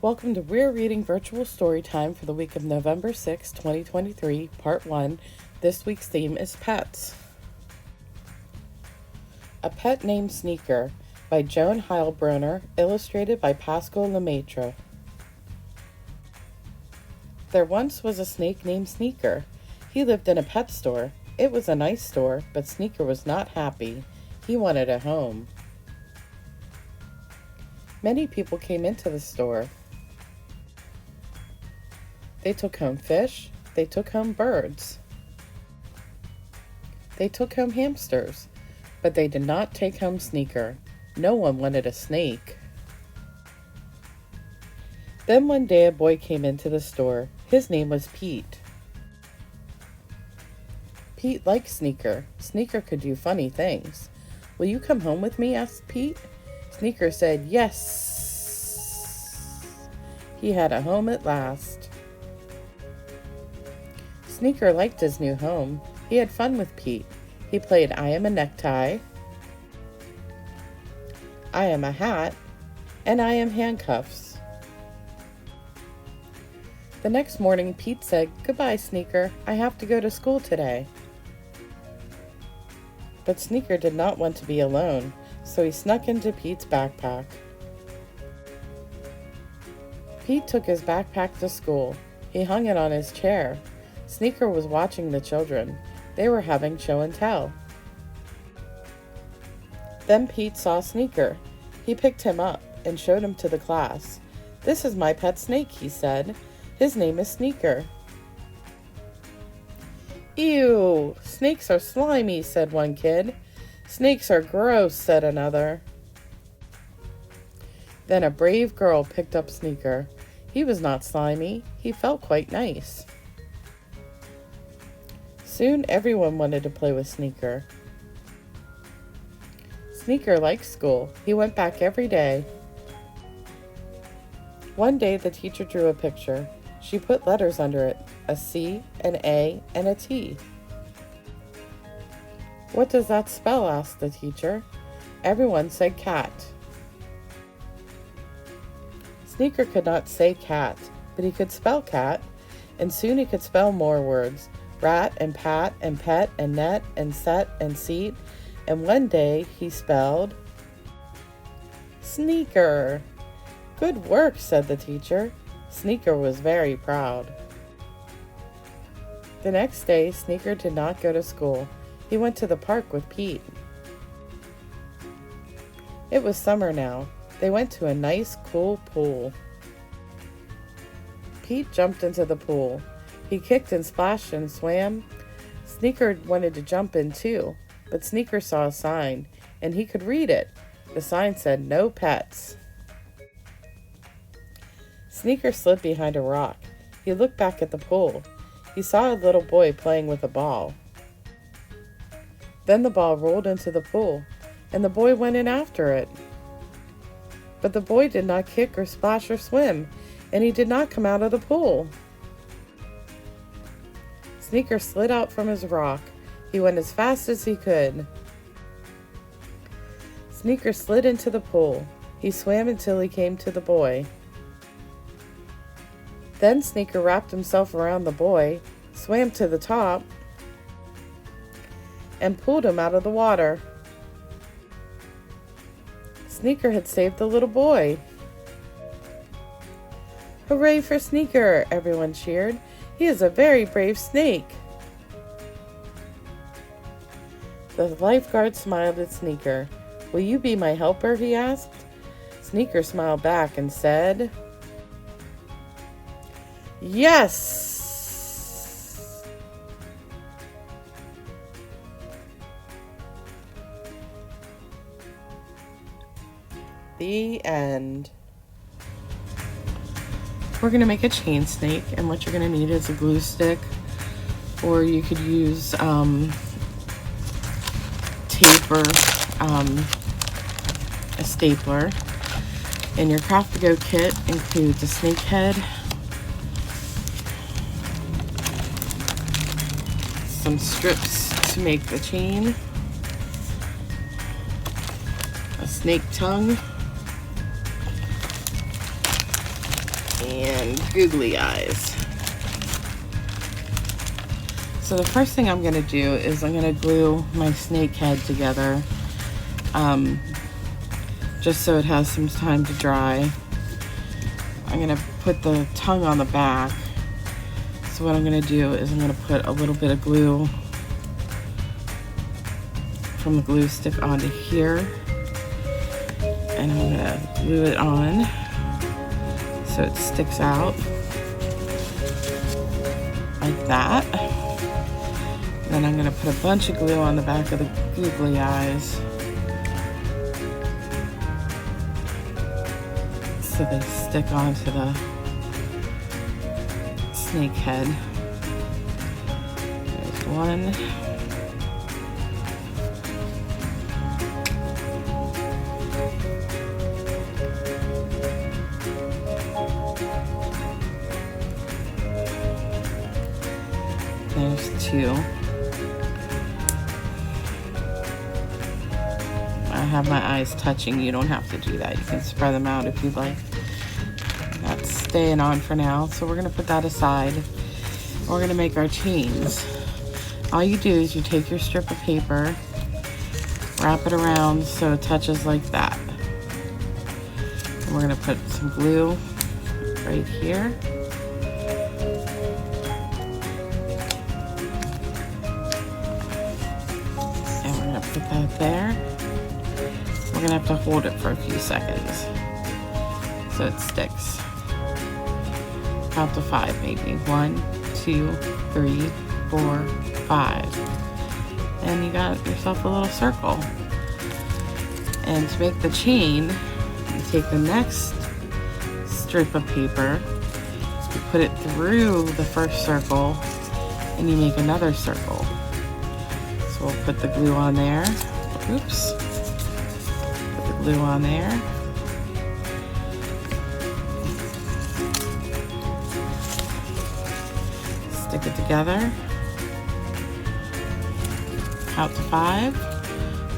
Welcome to Weir Reading Virtual Story Time for the week of November 6, 2023, Part 1. This week's theme is pets. A Pet Named Sneaker by Joan Heilbroner, illustrated by Pascal Lemaitre. There once was a snake named Sneaker. He lived in a pet store. It was a nice store, but Sneaker was not happy. He wanted a home. Many people came into the store. They took home fish. They took home birds. They took home hamsters. But they did not take home Sneaker. No one wanted a snake. Then one day a boy came into the store. His name was Pete. Pete liked Sneaker. Sneaker could do funny things. "Will you come home with me?" asked Pete. Sneaker said yes. He had a home at last. Sneaker liked his new home. He had fun with Pete. He played I am a necktie, I am a hat, and I am handcuffs. The next morning, Pete said, "Goodbye, Sneaker. I have to go to school today." But Sneaker did not want to be alone, so he snuck into Pete's backpack. Pete took his backpack to school. He hung it on his chair. Sneaker was watching the children. They were having show and tell. Then Pete saw Sneaker. He picked him up and showed him to the class. "This is my pet snake," he said. "His name is Sneaker." "Ew, snakes are slimy," said one kid. "Snakes are gross," said another. Then a brave girl picked up Sneaker. He was not slimy. He felt quite nice. Soon everyone wanted to play with Sneaker. Sneaker liked school. He went back every day. One day the teacher drew a picture. She put letters under it, a C, an A, and a T. "What does that spell?" asked the teacher. Everyone said cat. Sneaker could not say cat, but he could spell cat, and soon he could spell more words. Rat and pat and pet and net and set and seat, and one day he spelled Sneaker. "Good work," said the teacher. Sneaker was very proud. The next day, Sneaker did not go to school. He went to the park with Pete. It was summer now. They went to a nice, cool pool. Pete jumped into the pool. He kicked and splashed and swam. Sneaker wanted to jump in too, but Sneaker saw a sign, and he could read it. The sign said, "No pets." Sneaker slid behind a rock. He looked back at the pool. He saw a little boy playing with a ball. Then the ball rolled into the pool, and the boy went in after it. But the boy did not kick or splash or swim, and he did not come out of the pool. Sneaker slid out from his rock. He went as fast as he could. Sneaker slid into the pool. He swam until he came to the boy. Then Sneaker wrapped himself around the boy, swam to the top, and pulled him out of the water. Sneaker had saved the little boy. "Hooray for Sneaker!" everyone cheered. "He is a very brave snake." The lifeguard smiled at Sneaker. "Will you be my helper?" he asked. Sneaker smiled back and said, "Yes!" The end. We're going to make a chain snake, and what you're going to need is a glue stick, or you could use tape or a stapler. And your Craft to Go kit includes a snake head, some strips to make the chain, a snake tongue, and googly eyes. So the first thing I'm going to do is I'm going to glue my snake head together, just so it has some time to dry. I'm going to put the tongue on the back. So what I'm going to do is I'm going to put a little bit of glue from the glue stick onto here, and I'm going to glue it on so it sticks out like that. Then I'm going to put a bunch of glue on the back of the googly eyes so they stick onto the snake head. There's one. There's two. I have my eyes touching. You don't have to do that. You can spread them out if you'd like. That's staying on for now. So we're going to put that aside. We're going to make our chains. All you do is you take your strip of paper, wrap it around so it touches like that. And we're going to put some glue right here. And we're going to put that there. We're going to have to hold it for a few seconds so it sticks. Count to 5 maybe. 1, 2, 3, 4, 5. And you got yourself a little circle. And to make the chain, you take the next strip of paper, you put it through the first circle, and you make another circle. So we'll put the glue on there. Oops. Put the glue on there. Stick it together. Count to 5.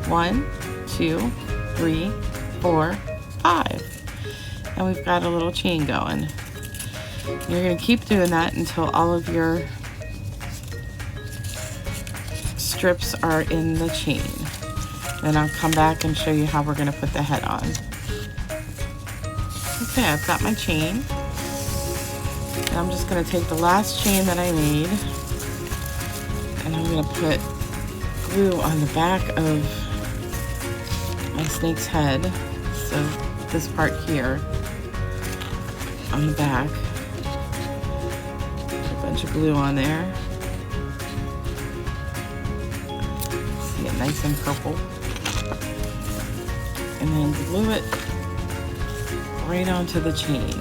1, 2, 3, 4, 5. And we've got a little chain going. You're going to keep doing that until all of your strips are in the chain. Then I'll come back and show you how we're going to put the head on. Okay, I've got my chain. And I'm just going to take the last chain that I made, and I'm going to put glue on the back of my snake's head. So this part here on the back. Put a bunch of glue on there. See it nice and purple. And then glue it right onto the chain.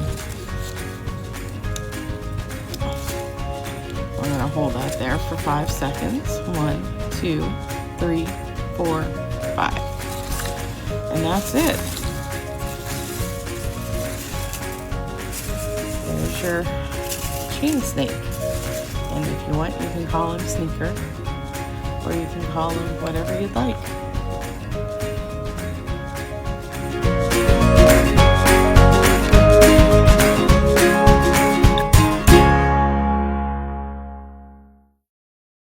We're going to hold that there for 5 seconds. 1, 2, 3, 4, 5. And that's it. There's your chain snake. And if you want, you can call him Sneaker, or you can call him whatever you'd like.